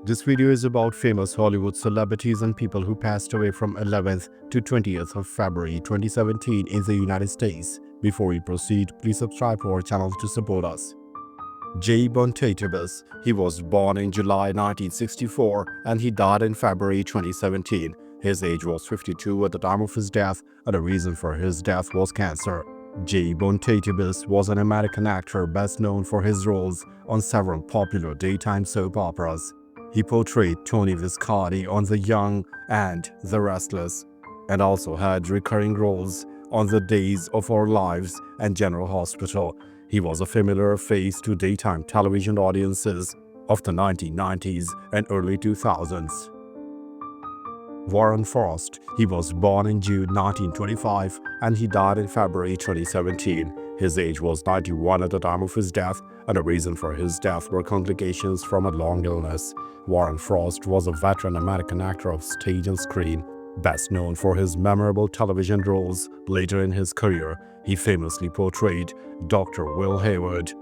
This video is about famous Hollywood celebrities and people who passed away from 11th to 20th of February 2017 in the United States. Before we proceed, please subscribe to our channel to support us. J. Bontatibus. He was born in July 1964 and he died in February 2017. His age was 52 at the time of his death, and the reason for his death was cancer. J. Bontatibus was an American actor best known for his roles on several popular daytime soap operas. He portrayed Tony Viscardi on The Young and The Restless, and also had recurring roles on The Days of Our Lives and General Hospital. He was a familiar face to daytime television audiences of the 1990s and early 2000s. Warren Frost. He was born in June 1925 and he died in February 2017. His age was 91 at the time of his death, and the reason for his death were complications from a long illness. Warren Frost was a veteran American actor of stage and screen, best known for his memorable television roles. Later in his career, he famously portrayed Dr. Will Hayward,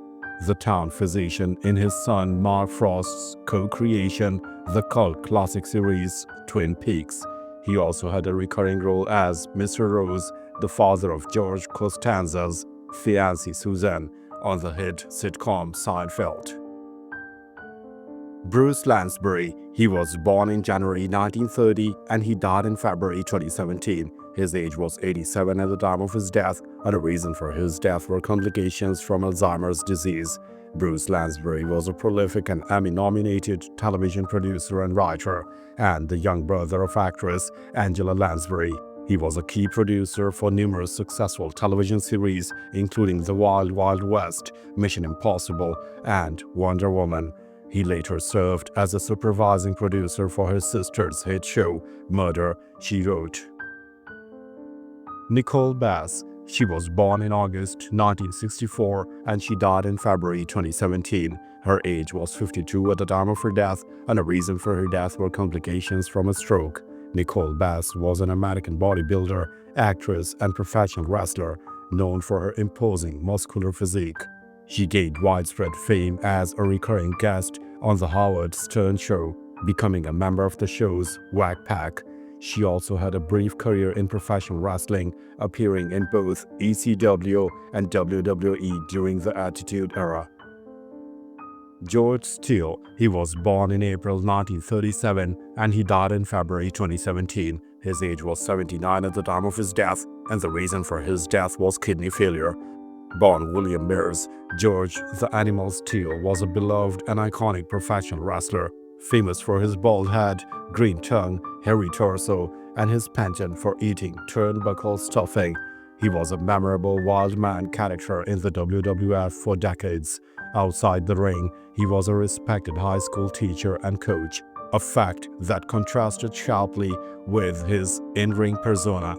the town physician, in his son Mark Frost's co-creation, the cult classic series Twin Peaks. He also had a recurring role as Mr. Rose, the father of George Costanza's fiancée Suzanne, on the hit sitcom Seinfeld. Bruce Lansbury. He was born in January 1930 and he died in February 2017. His age was 87 at the time of his death, and the reason for his death were complications from Alzheimer's disease. Bruce Lansbury was a prolific and Emmy-nominated television producer and writer, and the young brother of actress Angela Lansbury. He was a key producer for numerous successful television series, including The Wild Wild West, Mission Impossible, and Wonder Woman. He later served as a supervising producer for his sister's hit show, Murder, She Wrote. Nicole Bass. She was born in August 1964 and she died in February 2017. Her age was 52 at the time of her death, and the reason for her death were complications from a stroke. Nicole Bass was an American bodybuilder, actress, and professional wrestler, known for her imposing muscular physique. She gained widespread fame as a recurring guest on The Howard Stern Show, becoming a member of the show's Whack Pack. She also had a brief career in professional wrestling, appearing in both ECW and WWE during the Attitude Era. George Steele. He was born in April 1937 and he died in February 2017. His age was 79 at the time of his death, and the reason for his death was kidney failure. Born William Mears, George the Animal Steele was a beloved and iconic professional wrestler, famous for his bald head, green tongue, hairy torso, and his penchant for eating turnbuckle stuffing. He was a memorable wild man character in the WWF for decades. Outside the ring, he was a respected high school teacher and coach, a fact that contrasted sharply with his in-ring persona.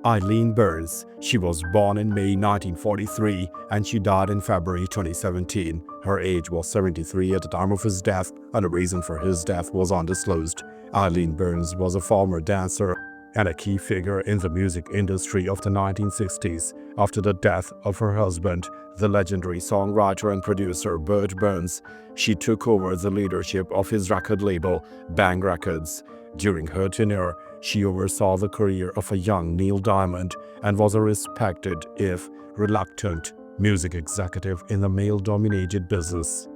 Eileen Burns. She was born in May 1943 and she died in February 2017. Her age was 73 at the time of his death, and the reason for his death was undisclosed. Eileen Burns was a former dancer and a key figure in the music industry of the 1960s. After the death of her husband, the legendary songwriter and producer Burt Burns, she took over the leadership of his record label, Bang Records. During her tenure, she oversaw the career of a young Neil Diamond and was a respected, if reluctant, music executive in the male-dominated business.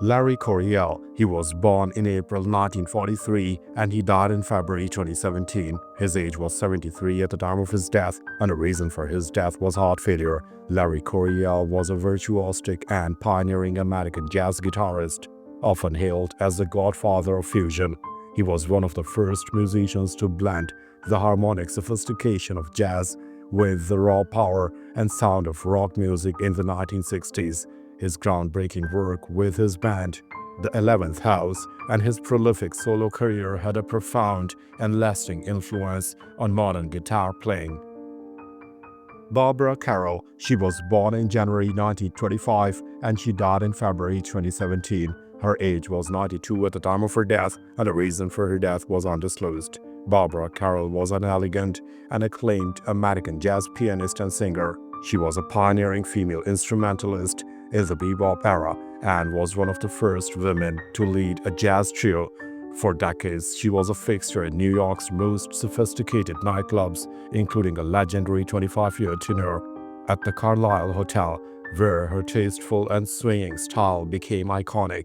Larry Coryell. He was born in April 1943 and he died in February 2017. His age was 73 at the time of his death, and the reason for his death was heart failure. Larry Coryell was a virtuosic and pioneering American jazz guitarist, often hailed as the godfather of fusion. He was one of the first musicians to blend the harmonic sophistication of jazz with the raw power and sound of rock music in the 1960s. His groundbreaking work with his band, The 11th House, and his prolific solo career had a profound and lasting influence on modern guitar playing. Barbara Carroll. She was born in January 1925 and she died in February 2017. Her age was 92 at the time of her death, and the reason for her death was undisclosed. Barbara Carroll was an elegant and acclaimed American jazz pianist and singer. She was a pioneering female instrumentalist in the bebop era and was one of the first women to lead a jazz trio. For decades, she was a fixture in New York's most sophisticated nightclubs, including a legendary 25-year tenure at the Carlyle Hotel, where her tasteful and swinging style became iconic.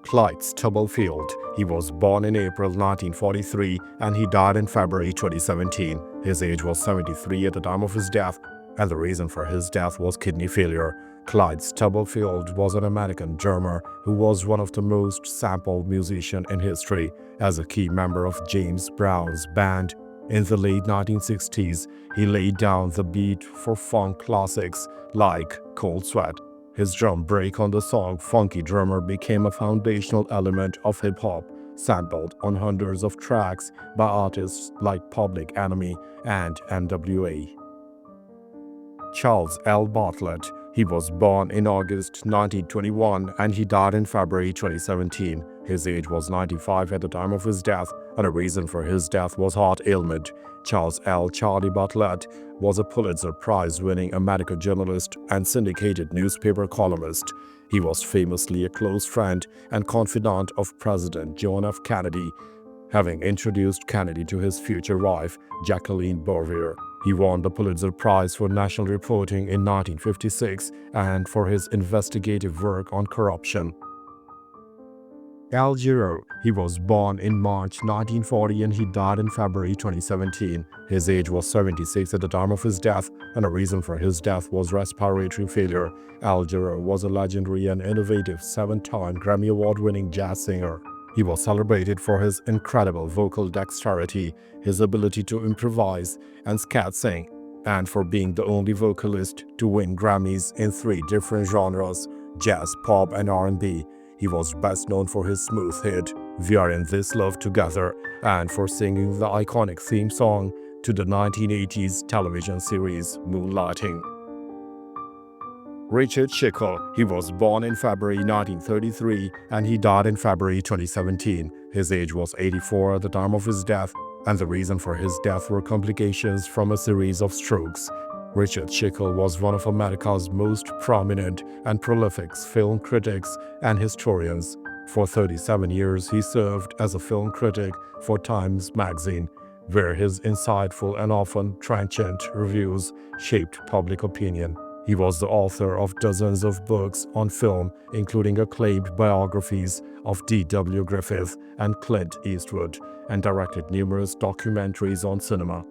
Clyde Stubblefield. He was born in April 1943 and he died in February 2017. His age was 73 at the time of his death, and the reason for his death was kidney failure. Clyde Stubblefield was an American drummer who was one of the most sampled musicians in history. As a key member of James Brown's band in the late 1960s, he laid down the beat for funk classics like Cold Sweat. His drum break on the song Funky Drummer became a foundational element of hip-hop, sampled on hundreds of tracks by artists like Public Enemy and NWA. Charles L. Bartlett. He was born in August 1921 and he died in February 2017. His age was 95 at the time of his death, and the reason for his death was heart ailment. Charles L. Charlie Bartlett was a Pulitzer Prize-winning American journalist and syndicated newspaper columnist. He was famously a close friend and confidant of President John F. Kennedy, having introduced Kennedy to his future wife, Jacqueline Bouvier. He won the Pulitzer Prize for National Reporting in 1956 and for his investigative work on corruption. Al Jarreau. He was born in March 1940 and he died in February 2017. His age was 76 at the time of his death, and the reason for his death was respiratory failure. Al Jarreau was a legendary and innovative 7-time Grammy Award-winning jazz singer. He was celebrated for his incredible vocal dexterity, his ability to improvise and scat sing, and for being the only vocalist to win Grammys in 3 different genres: jazz, pop, and R&B. He was best known for his smooth hit, "We Are In This Love Together," and for singing the iconic theme song to the 1980s television series Moonlighting. Richard Schickel. He was born in February 1933 and he died in February 2017. His age was 84 at the time of his death, and the reason for his death were complications from a series of strokes. Richard Schickel was one of America's most prominent and prolific film critics and historians. For 37 years, he served as a film critic for Times magazine, where his insightful and often trenchant reviews shaped public opinion. He was the author of dozens of books on film, including acclaimed biographies of D.W. Griffith and Clint Eastwood, and directed numerous documentaries on cinema.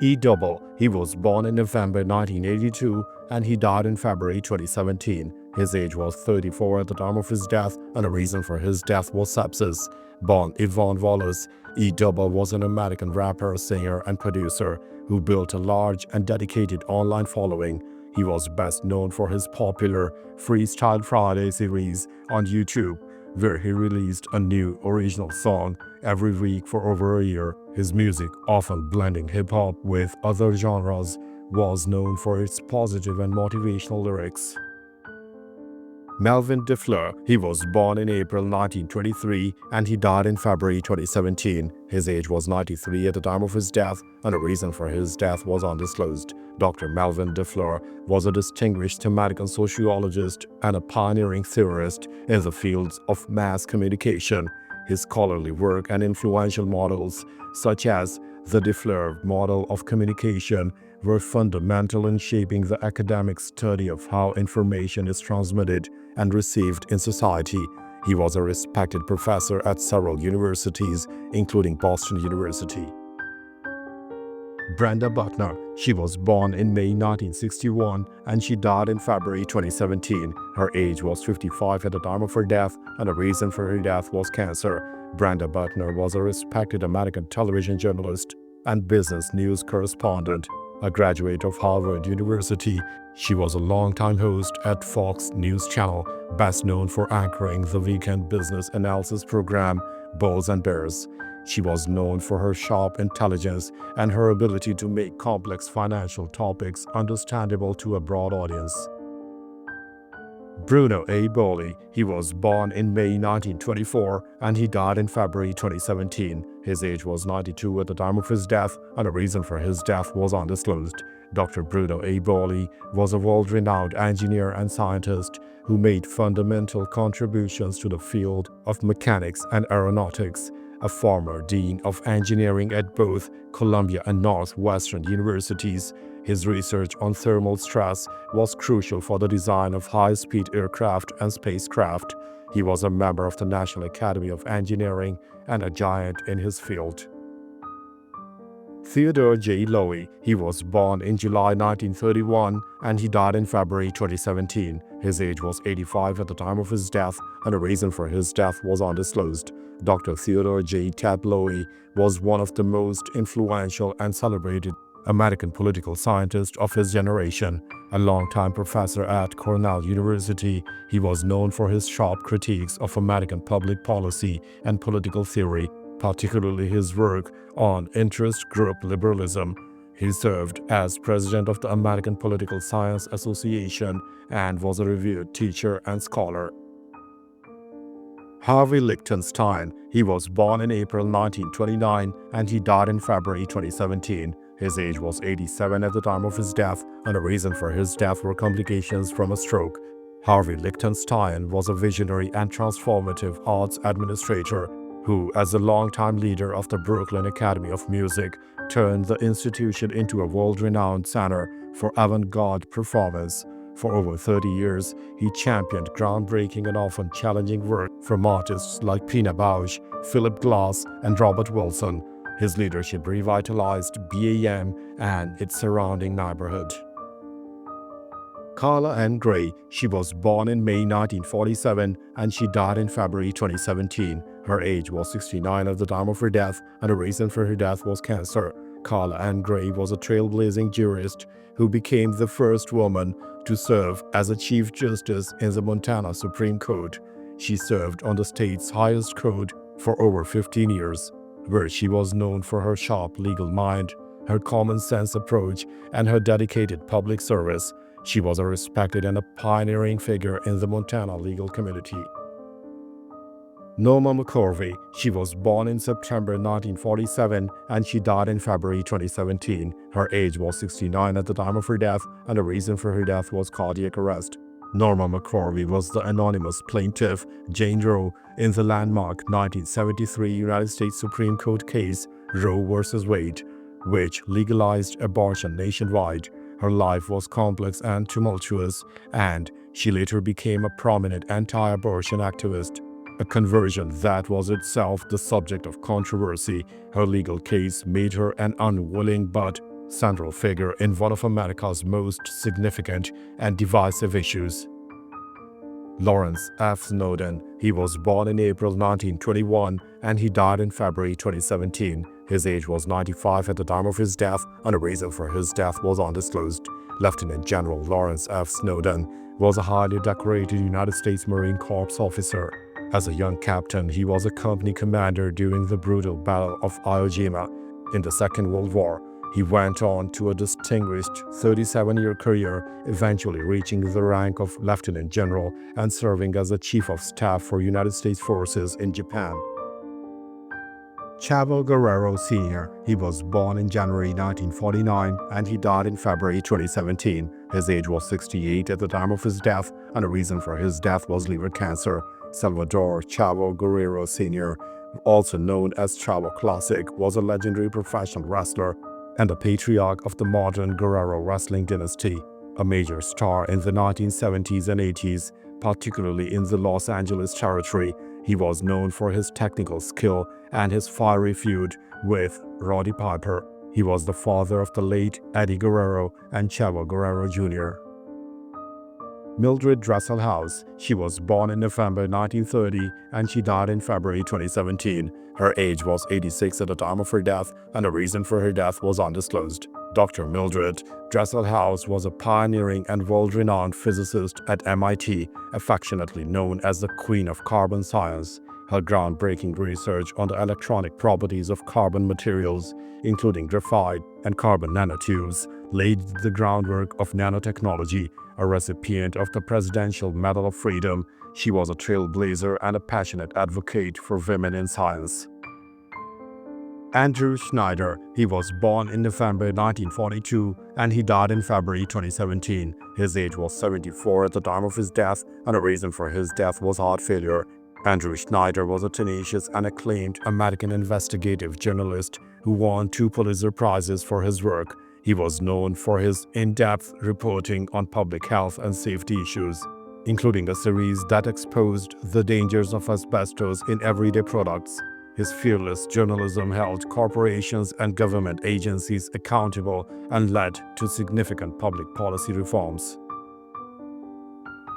E. Double. He was born in November 1982 and he died in February 2017. His age was 34 at the time of his death, and the reason for his death was sepsis. Born Yvonne Wallace, E. Double was an American rapper, singer, and producer who built a large and dedicated online following. He was best known for his popular Freestyle Friday series on YouTube, where he released a new original song every week for over a year. His music, often blending hip-hop with other genres, was known for its positive and motivational lyrics. Melvin DeFleur. He was born in April 1923 and he died in February 2017. His age was 93 at the time of his death, and the reason for his death was undisclosed. Dr. Melvin DeFleur was a distinguished American sociologist and a pioneering theorist in the fields of mass communication. His scholarly work and influential models, such as the DeFleur model of communication, were fundamental in shaping the academic study of how information is transmitted and received in society. He was a respected professor at several universities, including Boston University. Brenda Buckner. She was born in May 1961 and she died in February 2017. Her age was 55 at the time of her death, and the reason for her death was cancer. Brenda Buckner was a respected American television journalist and business news correspondent. A graduate of Harvard University, she was a longtime host at Fox News Channel, best known for anchoring the weekend business analysis program Bulls and Bears. She was known for her sharp intelligence and her ability to make complex financial topics understandable to a broad audience. Bruno A. Bowley. He was born in May 1924 and he died in February 2017. His age was 92 at the time of his death, and the reason for his death was undisclosed. Dr. Bruno A. Brawley was a world-renowned engineer and scientist who made fundamental contributions to the field of mechanics and aeronautics, a former dean of engineering at both Columbia and Northwestern universities. His research on thermal stress was crucial for the design of high-speed aircraft and spacecraft. He was a member of the National Academy of Engineering and a giant in his field. Theodore J. Lowy. He was born in July 1931 and he died in February 2017. His age was 85 at the time of his death, and the reason for his death was undisclosed. Dr. Theodore J. Ted Lowy was one of the most influential and celebrated American political scientists of his generation. A longtime professor at Cornell University, he was known for his sharp critiques of American public policy and political theory, particularly his work on interest group liberalism. He served as president of the American Political Science Association and was a revered teacher and scholar. Harvey Lichtenstein. He was born in April 1929 and he died in February 2017. His age was 87 at the time of his death, and the reason for his death were complications from a stroke. Harvey Lichtenstein was a visionary and transformative arts administrator who, as a longtime leader of the Brooklyn Academy of Music, turned the institution into a world-renowned center for avant-garde performance. For over 30 years, he championed groundbreaking and often challenging work from artists like Pina Bausch, Philip Glass, and Robert Wilson. His leadership revitalized BAM and its surrounding neighborhood. Carla Ann Gray. She was born in May 1947 and she died in February 2017. Her age was 69 at the time of her death, and the reason for her death was cancer. Carla Ann Gray was a trailblazing jurist who became the first woman to serve as a Chief Justice in the Montana Supreme Court. She served on the state's highest court for over 15 years, where she was known for her sharp legal mind, her common-sense approach, and her dedicated public service. She was a respected and a pioneering figure in the Montana legal community. Norma McCorvey. She was born in September 1947 and she died in February 2017. Her age was 69 at the time of her death, and the reason for her death was cardiac arrest. Norma McCorvey was the anonymous plaintiff Jane Roe in the landmark 1973 United States Supreme Court case Roe v. Wade, which legalized abortion nationwide. Her life was complex and tumultuous, and she later became a prominent anti-abortion activist, a conversion that was itself the subject of controversy. Her legal case made her an unwilling but central figure in one of America's most significant and divisive issues. Lawrence F. Snowden. He was born in April 1921 and he died in February 2017. His age was 95 at the time of his death, and the reason for his death was undisclosed. Lieutenant General Lawrence F. Snowden was a highly decorated United States Marine Corps officer. As a young captain, he was a company commander during the brutal Battle of Iwo Jima in the Second World War. He went on to a distinguished 37-year career, eventually reaching the rank of Lieutenant General and serving as a Chief of Staff for United States forces in Japan. Chavo Guerrero Sr. He was born in January 1949 and he died in February 2017. His age was 68 at the time of his death, and the reason for his death was liver cancer. Salvador Chavo Guerrero Sr., also known as Chavo Classic, was a legendary professional wrestler and the patriarch of the modern Guerrero wrestling dynasty. A major star in the 1970s and 80s, particularly in the Los Angeles territory, he was known for his technical skill and his fiery feud with Roddy Piper. He was the father of the late Eddie Guerrero and Chavo Guerrero Jr. Mildred Dresselhaus. She was born in November 1930 and she died in February 2017. Her age was 86 at the time of her death, and the reason for her death was undisclosed. Dr. Mildred Dresselhaus was a pioneering and world-renowned physicist at MIT, affectionately known as the Queen of Carbon Science. Her groundbreaking research on the electronic properties of carbon materials, including graphite and carbon nanotubes, laid the groundwork of nanotechnology. A recipient of the Presidential Medal of Freedom, she was a trailblazer and a passionate advocate for women in science. Andrew Schneider, he was born in November 1942 and he died in February 2017. His age was 74 at the time of his death, and the reason for his death was heart failure. Andrew Schneider was a tenacious and acclaimed American investigative journalist who won 2 Pulitzer Prizes for his work. He was known for his in-depth reporting on public health and safety issues, including a series that exposed the dangers of asbestos in everyday products. His fearless journalism held corporations and government agencies accountable and led to significant public policy reforms.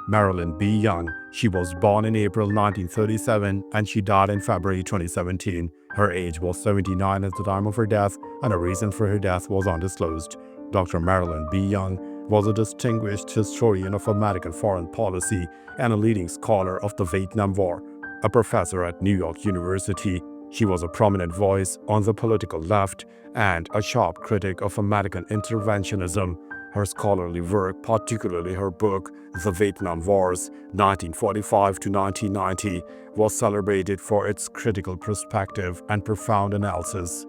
Marilyn B. Young, she was born in April 1937 and she died in February 2017. Her age was 79 at the time of her death, and the reason for her death was undisclosed. Dr. Marilyn B. Young was a distinguished historian of American foreign policy and a leading scholar of the Vietnam War. A professor at New York University, she was a prominent voice on the political left and a sharp critic of American interventionism. Her scholarly work, particularly her book, The Vietnam Wars, 1945 to 1990, was celebrated for its critical perspective and profound analysis.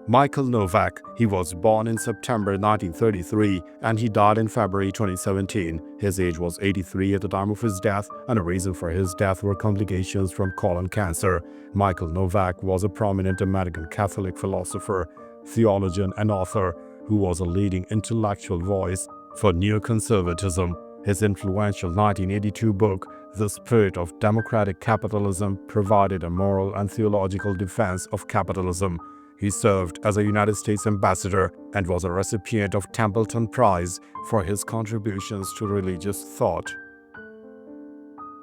Michael Novak, he was born in September 1933 and he died in February 2017. His age was 83 at the time of his death, and the reason for his death were complications from colon cancer. Michael Novak was a prominent American Catholic philosopher, theologian, and author who was a leading intellectual voice for neoconservatism. His influential 1982 book, The Spirit of Democratic Capitalism, provided a moral and theological defense of capitalism. He served as a United States ambassador and was a recipient of Templeton Prize for his contributions to religious thought.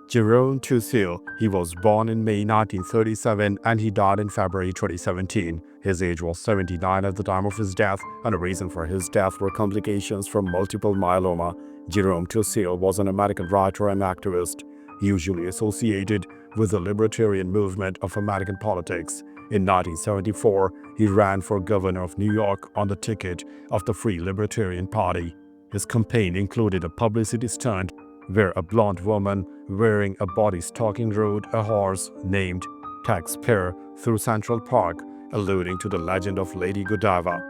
Jerome Tusil, he was born in May 1937 and he died in February 2017. His age was 79 at the time of his death, and the reason for his death were complications from multiple myeloma. Jerome Tusil was an American writer and activist, usually associated with the libertarian movement of American politics. In 1974, he ran for governor of New York on the ticket of the Free Libertarian Party. His campaign included a publicity stunt where a blonde woman wearing a body stocking rode a horse named Taxpayer through Central Park, alluding to the legend of Lady Godiva.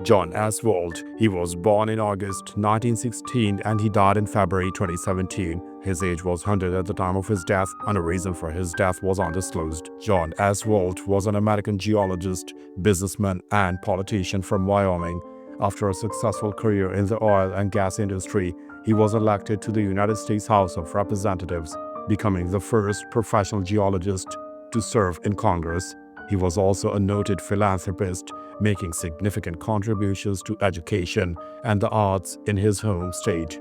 John Aswald, he was born in August 1916 and he died in February 2017. His age was 100 at the time of his death, and the reason for his death was undisclosed. John Aswald was an American geologist, businessman, and politician from Wyoming. After a successful career in the oil and gas industry, he was elected to the United States House of Representatives, becoming the first professional geologist to serve in Congress. He was also a noted philanthropist, making significant contributions to education and the arts in his home state.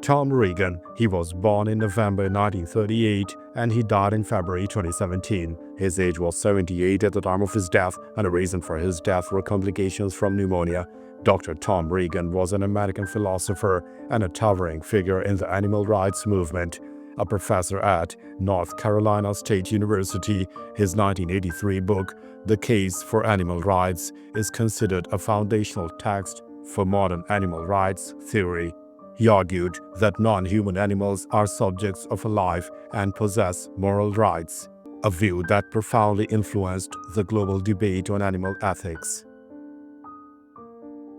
Tom Regan, he was born in November 1938 and he died in February 2017. His age was 78 at the time of his death, and the reason for his death were complications from pneumonia. Dr. Tom Regan was an American philosopher and a towering figure in the animal rights movement. A professor at North Carolina State University, his 1983 book, The Case for Animal Rights, is considered a foundational text for modern animal rights theory. He argued that non-human animals are subjects of a life and possess moral rights, a view that profoundly influenced the global debate on animal ethics.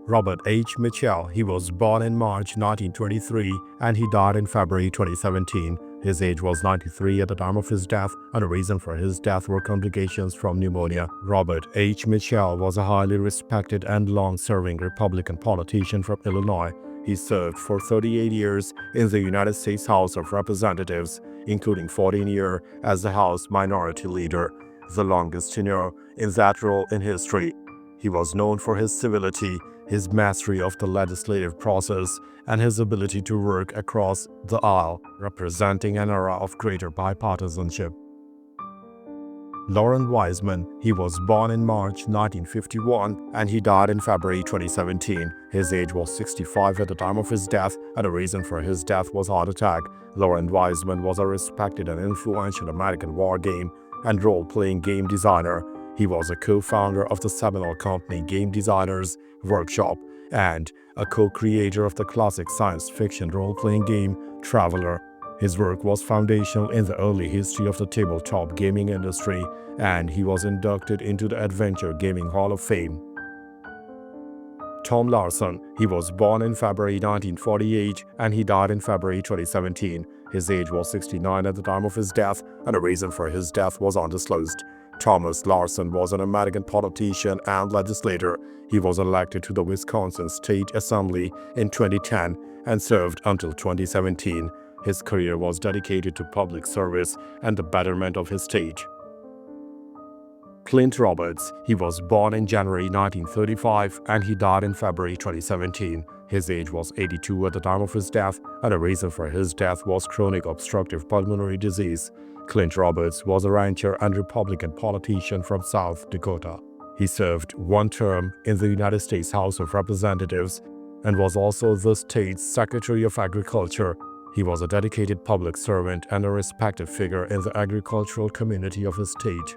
Robert H. Mitchell, he was born in March 1923 and he died in February 2017. His age was 93 at the time of his death, and the reason for his death were complications from pneumonia. Robert H. Mitchell was a highly respected and long-serving Republican politician from Illinois. He served for 38 years in the United States House of Representatives, including 14 years as the House Minority Leader, the longest tenure in that role in history. He was known for his civility, his mastery of the legislative process, and his ability to work across the aisle, representing an era of greater bipartisanship. Lauren Wiseman, he was born in March 1951 and he died in February 2017. His age was 65 at the time of his death, and the reason for his death was heart attack. Lauren Wiseman was a respected and influential American war game and role-playing game designer. He was a co-founder of the seminal company Game Designers Workshop and a co-creator of the classic science fiction role-playing game Traveler. His work was foundational in the early history of the tabletop gaming industry, and he was inducted into the Adventure Gaming Hall of Fame. Tom Larson, he was born in February 1948 and he died in February 2017. His age was 69 at the time of his death, and the reason for his death was undisclosed. Thomas Larson was an American politician and legislator. He was elected to the Wisconsin State Assembly in 2010 and served until 2017. His career was dedicated to public service and the betterment of his state. Clint Roberts, he was born in January 1935 and he died in February 2017. His age was 82 at the time of his death, and the reason for his death was chronic obstructive pulmonary disease. Clint Roberts was a rancher and Republican politician from South Dakota. He served one term in the United States House of Representatives and was also the state's Secretary of Agriculture. He was a dedicated public servant and a respected figure in the agricultural community of his state.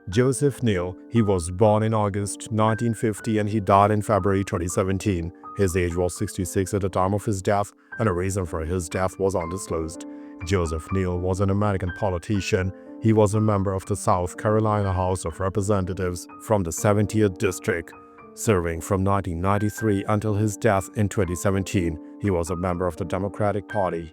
Joseph Neal, he was born in August 1950 and he died in February 2017. His age was 66 at the time of his death, and the reason for his death was undisclosed. Joseph Neal was an American politician. He was a member of the South Carolina House of Representatives from the 70th District. Serving from 1993 until his death in 2017, he was a member of the Democratic Party.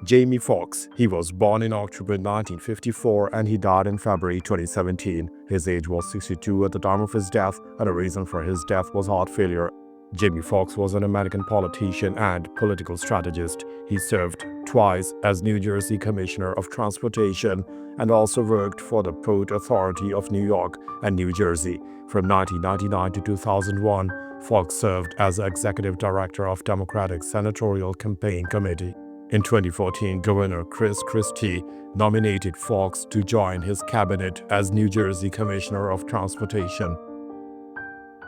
Jamie Foxx, he was born in October 1954 and he died in February 2017. His age was 62 at the time of his death, and the reason for his death was heart failure. Jamie Foxx was an American politician and political strategist. He served twice as New Jersey Commissioner of Transportation and also worked for the Port Authority of New York and New Jersey. From 1999 to 2001, Foxx served as Executive Director of Democratic Senatorial Campaign Committee. In 2014, Governor Chris Christie nominated Foxx to join his cabinet as New Jersey Commissioner of Transportation.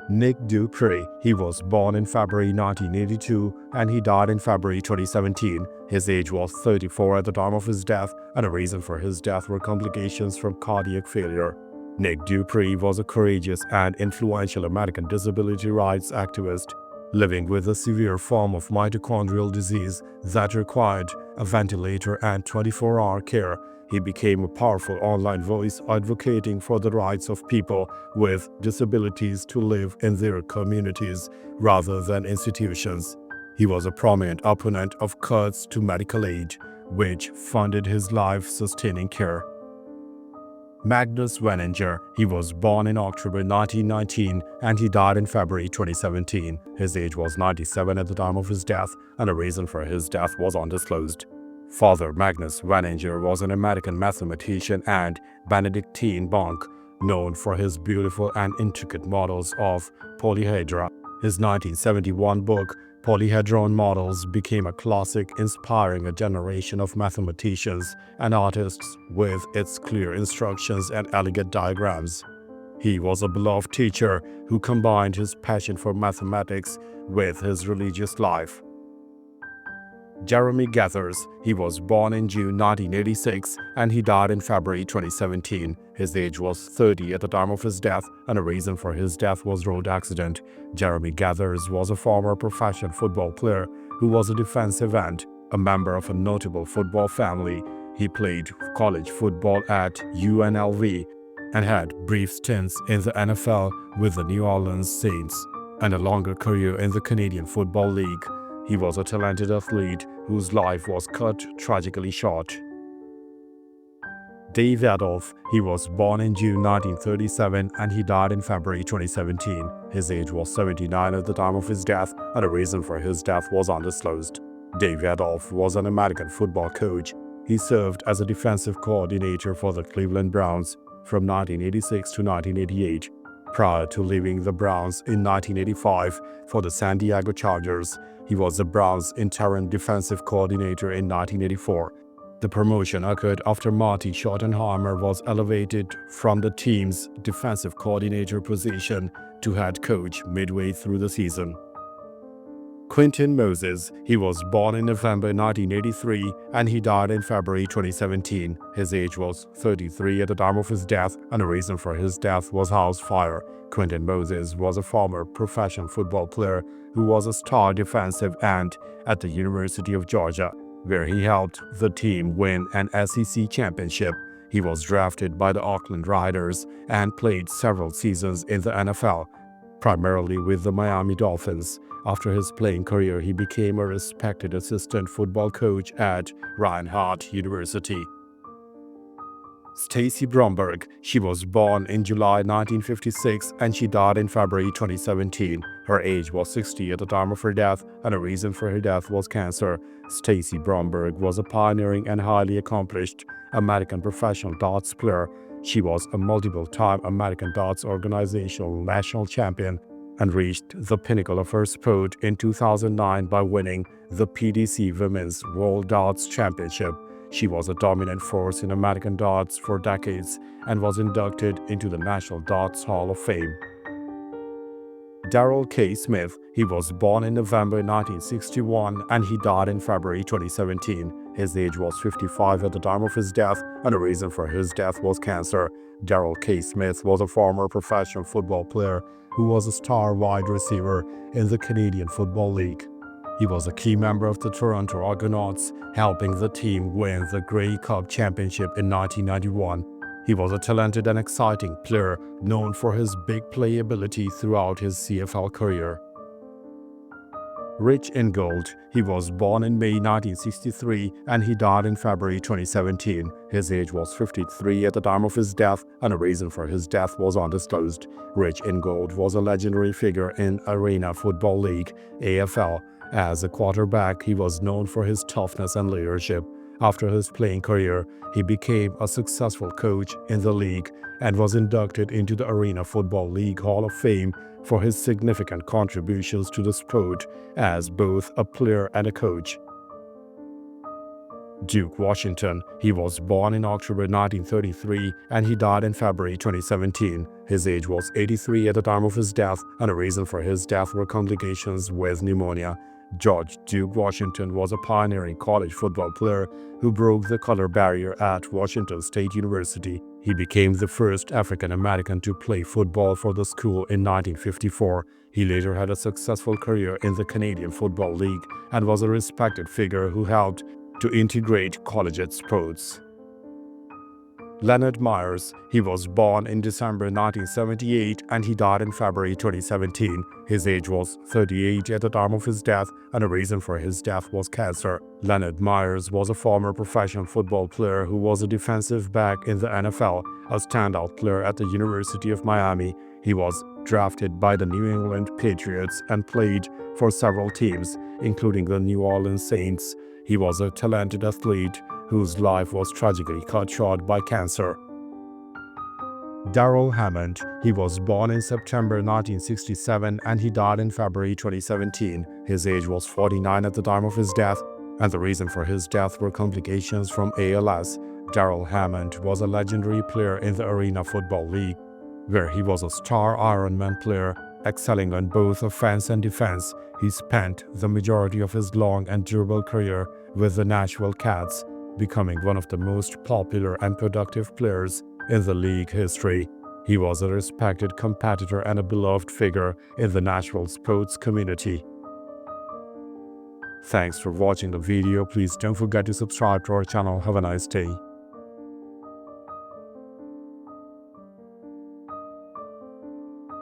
Nick Dupree, he was born in February 1982 and he died in February 2017. His age was 34 at the time of his death, and the reason for his death were complications from cardiac failure. Nick Dupree was a courageous and influential American disability rights activist, living with a severe form of mitochondrial disease that required a ventilator and 24-hour care. He became a powerful online voice advocating for the rights of people with disabilities to live in their communities rather than institutions. He was a prominent opponent of cuts to medical aid, which funded his life-sustaining care. Magnus Weninger, he was born in October 1919 and he died in February 2017. His age was 97 at the time of his death, and the reason for his death was undisclosed. Father Magnus Weninger was an American mathematician and Benedictine monk, known for his beautiful and intricate models of polyhedra. His 1971 book, Polyhedron Models, became a classic, inspiring a generation of mathematicians and artists with its clear instructions and elegant diagrams. He was a beloved teacher who combined his passion for mathematics with his religious life. Jeremy Gathers, he was born in June 1986 and he died in February 2017. His age was 30 at the time of his death, and the reason for his death was road accident. Jeremy Gathers was a former professional football player who was a defensive end, a member of a notable football family. He played college football at UNLV and had brief stints in the NFL with the New Orleans Saints and a longer career in the Canadian Football League. He was a talented athlete whose life was cut tragically short. Dave Adolph, he was born in June 1937 and he died in February 2017. His age was 79 at the time of his death, and the reason for his death was undisclosed. Dave Adolph was an American football coach. He served as a defensive coordinator for the Cleveland Browns from 1986 to 1988. Prior to leaving the Browns in 1985 for the San Diego Chargers, he was the Browns' interim defensive coordinator in 1984. The promotion occurred after Marty Schottenheimer was elevated from the team's defensive coordinator position to head coach midway through the season. Quinton Moses. He was born in November 1983 and he died in February 2017. His age was 33 at the time of his death, and the reason for his death was house fire. Quinton Moses was a former professional football player who was a star defensive end at the University of Georgia, where he helped the team win an SEC championship. He was drafted by the Oakland Raiders and played several seasons in the NFL, primarily with the Miami Dolphins. After his playing career, he became a respected assistant football coach at Reinhardt University. Stacy Bromberg. She was born in July 1956 and she died in February 2017. Her age was 60 at the time of her death, and the reason for her death was cancer. Stacy Bromberg was a pioneering and highly accomplished American professional darts player. She was a multiple-time American Darts Organizational national champion and reached the pinnacle of her sport in 2009 by winning the PDC Women's World Darts Championship. She was a dominant force in American darts for decades and was inducted into the National Darts Hall of Fame. Darrell K. Smith. He was born in November 1961 and he died in February 2017. His age was 55 at the time of his death, and the reason for his death was cancer. Darrell K. Smith was a former professional football player who was a star wide receiver in the Canadian Football League. He was a key member of the Toronto Argonauts, helping the team win the Grey Cup Championship in 1991. He was a talented and exciting player, known for his big play ability throughout his CFL career. Rich Ingold. He was born in May 1963 and he died in February 2017. His age was 53 at the time of his death, and the reason for his death was undisclosed. Rich Ingold was a legendary figure in Arena Football League, AFL. As a quarterback, he was known for his toughness and leadership. After his playing career, he became a successful coach in the league and was inducted into the Arena Football League Hall of Fame for his significant contributions to the sport as both a player and a coach. Duke Washington. He was born in October 1933 and he died in February 2017. His age was 83 at the time of his death, and the reason for his death were complications with pneumonia. George Duke Washington was a pioneering college football player who broke the color barrier at Washington State University. He became the first African American to play football for the school in 1954. He later had a successful career in the Canadian Football League and was a respected figure who helped to integrate collegiate sports. Leonard Myers. He was born in December 1978 and he died in February 2017. His age was 38 at the time of his death, and the reason for his death was cancer. Leonard Myers was a former professional football player who was a defensive back in the NFL, a standout player at the University of Miami. He was drafted by the New England Patriots and played for several teams, including the New Orleans Saints. He was a talented athlete whose life was tragically cut short by cancer. Darrell Hammond. He was born in September 1967 and he died in February 2017. His age was 49 at the time of his death, and the reason for his death were complications from ALS. Darrell Hammond was a legendary player in the Arena Football League, where he was a star Ironman player, excelling on both offense and defense. He spent the majority of his long and durable career with the Nashville Cats, becoming one of the most popular and productive players in the league history. He was a respected competitor and a beloved figure in the Nashville sports community. Thanks for watching the video. Please don't forget to subscribe to our channel. Have a nice day.